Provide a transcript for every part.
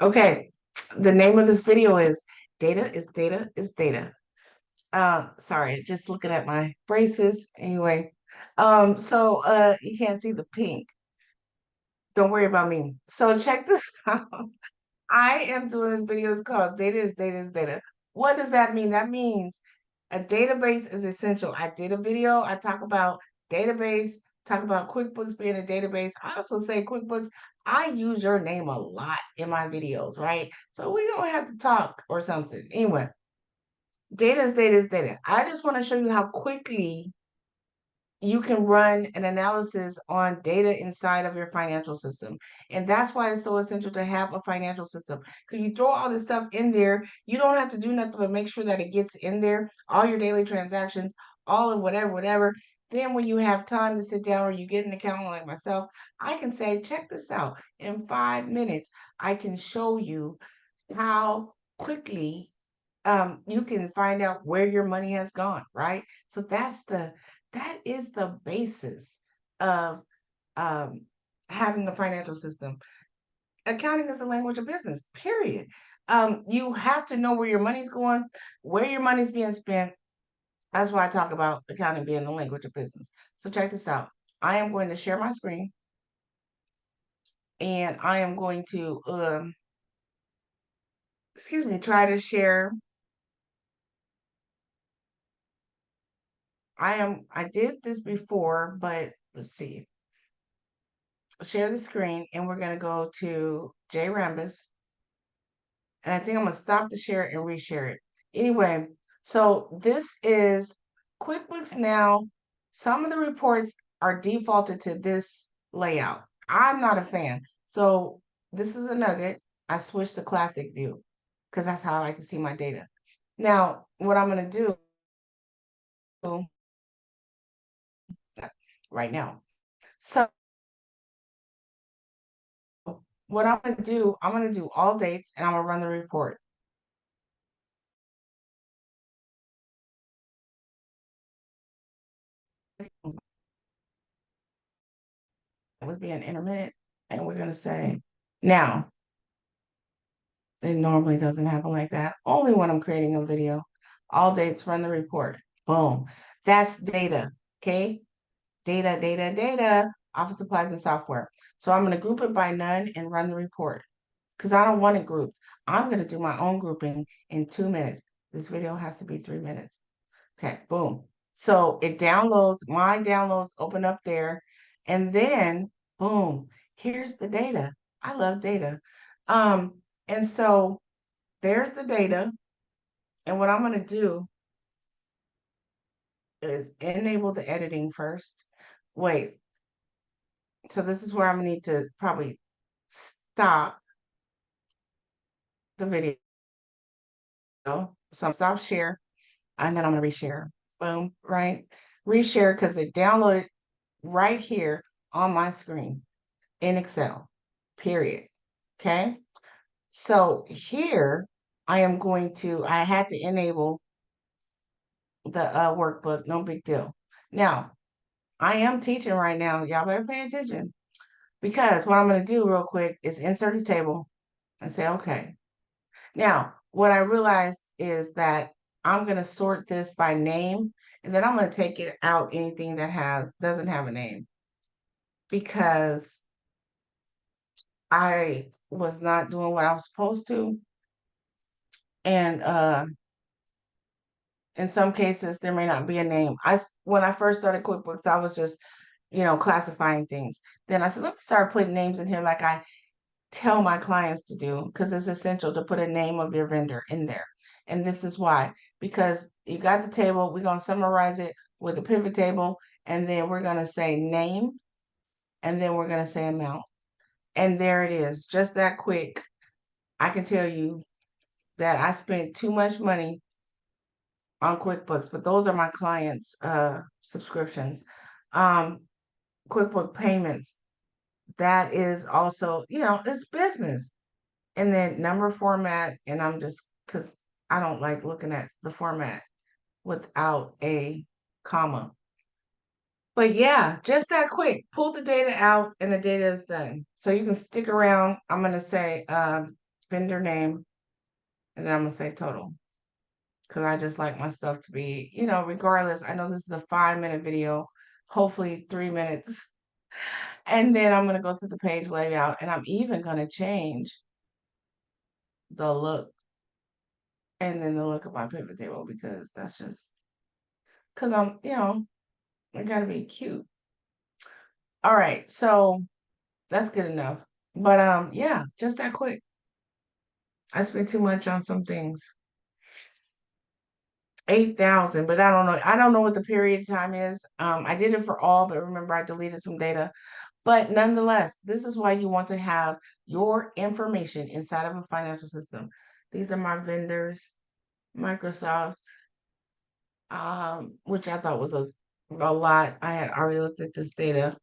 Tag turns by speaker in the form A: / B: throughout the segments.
A: Okay, the name of this video is Data is Data is Data. Sorry, just looking at my braces. Anyway, you can't see the pink. Don't worry about me. So check this out. I am doing this video. It's called Data is Data is Data. What does that mean? That means a database is essential. I did a video. I talk about database, talk about QuickBooks being a database. I also say QuickBooks, I use your name a lot in my videos, right? So we're going to have to talk or something. Anyway, data is data is data. I just want to show you how quickly you can run an analysis on data inside of your financial system. And that's why it's so essential to have a financial system. Because you throw all this stuff in there, you don't have to do nothing but make sure that it gets in there, all your daily transactions, all of whatever, whatever. Then when you have time to sit down or you get an accountant like myself, I can say, check this out. In 5 minutes, I can show you how quickly you can find out where your money has gone, right? So that is the basis of um, having a financial system. Accounting is a language of business, period. You have to know where your money's going, where your money's being spent. That's why I talk about accounting being the language of business. So check this out. I am going to share my screen and I am going to, excuse me, try to share. I did this before, but let's see. Share the screen and we're going to go to JRambus. And I think I'm going to stop the share and reshare it. Anyway, so this is QuickBooks Now. Some of the reports are defaulted to this layout. I'm not a fan. So this is a nugget. I switched to classic view because that's how I like to see my data. Now, what I'm going to do right now. So what I'm going to do all dates and I'm going to run the report. It was being intermittent and we're going to say, now, it normally doesn't happen like that. Only when I'm creating a video. All dates, run the report. Boom. That's data. Okay. Data, data, data, office supplies and software. So I'm going to group it by none and run the report because I don't want it grouped. I'm going to do my own grouping in 2 minutes. This video has to be 3 minutes. Okay, boom. So it downloads, my downloads open up there, and then boom, here's the data. I love data. And so there's the data. And what I'm going to do is enable the editing first. Wait, so this is where I'm going to need to probably stop the video. So I'm stop share, and then I'm going to reshare. Boom, right? Reshare because it downloaded right here on my screen in Excel, period. Okay. So here I had to enable the workbook, no big deal. Now, I am teaching right now. Y'all better pay attention because what I'm going to do real quick is insert a table and say, okay. Now, what I realized is that I'm going to sort this by name and then I'm going to take it out anything that doesn't have a name because I was not doing what I was supposed to. And in some cases, there may not be a name. When I first started QuickBooks, I was just, classifying things. Then I said, let me start putting names in here like I tell my clients to do, because it's essential to put a name of your vendor in there. And this is why, because you got the table, we're going to summarize it with a pivot table, and then we're going to say name, and then we're going to say amount. And there it is, just that quick. I can tell you that I spent too much money on QuickBooks, but those are my clients' subscriptions. Um, QuickBook payments, that is also, it's business. And then number format, and I'm just because I don't like looking at the format without a comma. But yeah, just that quick. Pull the data out and the data is done. So you can stick around. I'm going to say vendor name, and then I'm gonna say total. Because I just like my stuff to be, regardless. I know this is a 5-minute video, hopefully 3 minutes. And then I'm gonna go to the page layout and I'm even gonna change the look and then the look of my pivot table because that's just because I gotta be cute. All right, so that's good enough. But yeah, just that quick. I spent too much on some things. 8,000, but I don't know. I don't know what the period of time is. I did it for all, but remember I deleted some data. But nonetheless, this is why you want to have your information inside of a financial system. These are my vendors, Microsoft, which I thought was a lot. I had already looked at this data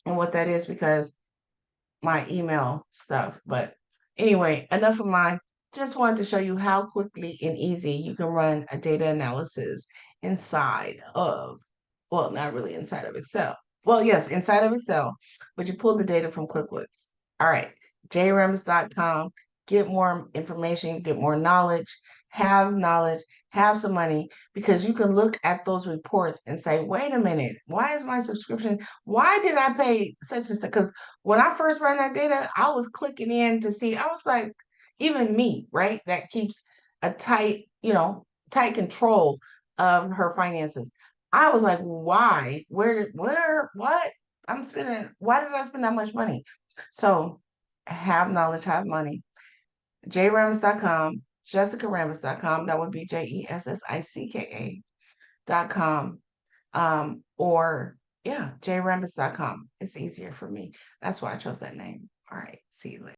A: and what that is because my email stuff. But anyway, enough of mine. Just wanted to show you how quickly and easy you can run a data analysis inside of, well, not really inside of Excel. Well, yes, inside of Excel, but you pull the data from QuickBooks. All right, JRambus.com. Get more information, get more knowledge, have some money, because you can look at those reports and say, wait a minute, why is my subscription, why did I pay such and such? Because when I first ran that data, I was clicking in to see, I was like, even me, right? That keeps a tight control of her finances. I was like, why? What? Why did I spend that much money? So have knowledge, have money. JRambus.com, JessicaRambus.com. That would be JESSICKA.com. Or yeah, JRambus.com. It's easier for me. That's why I chose that name. All right.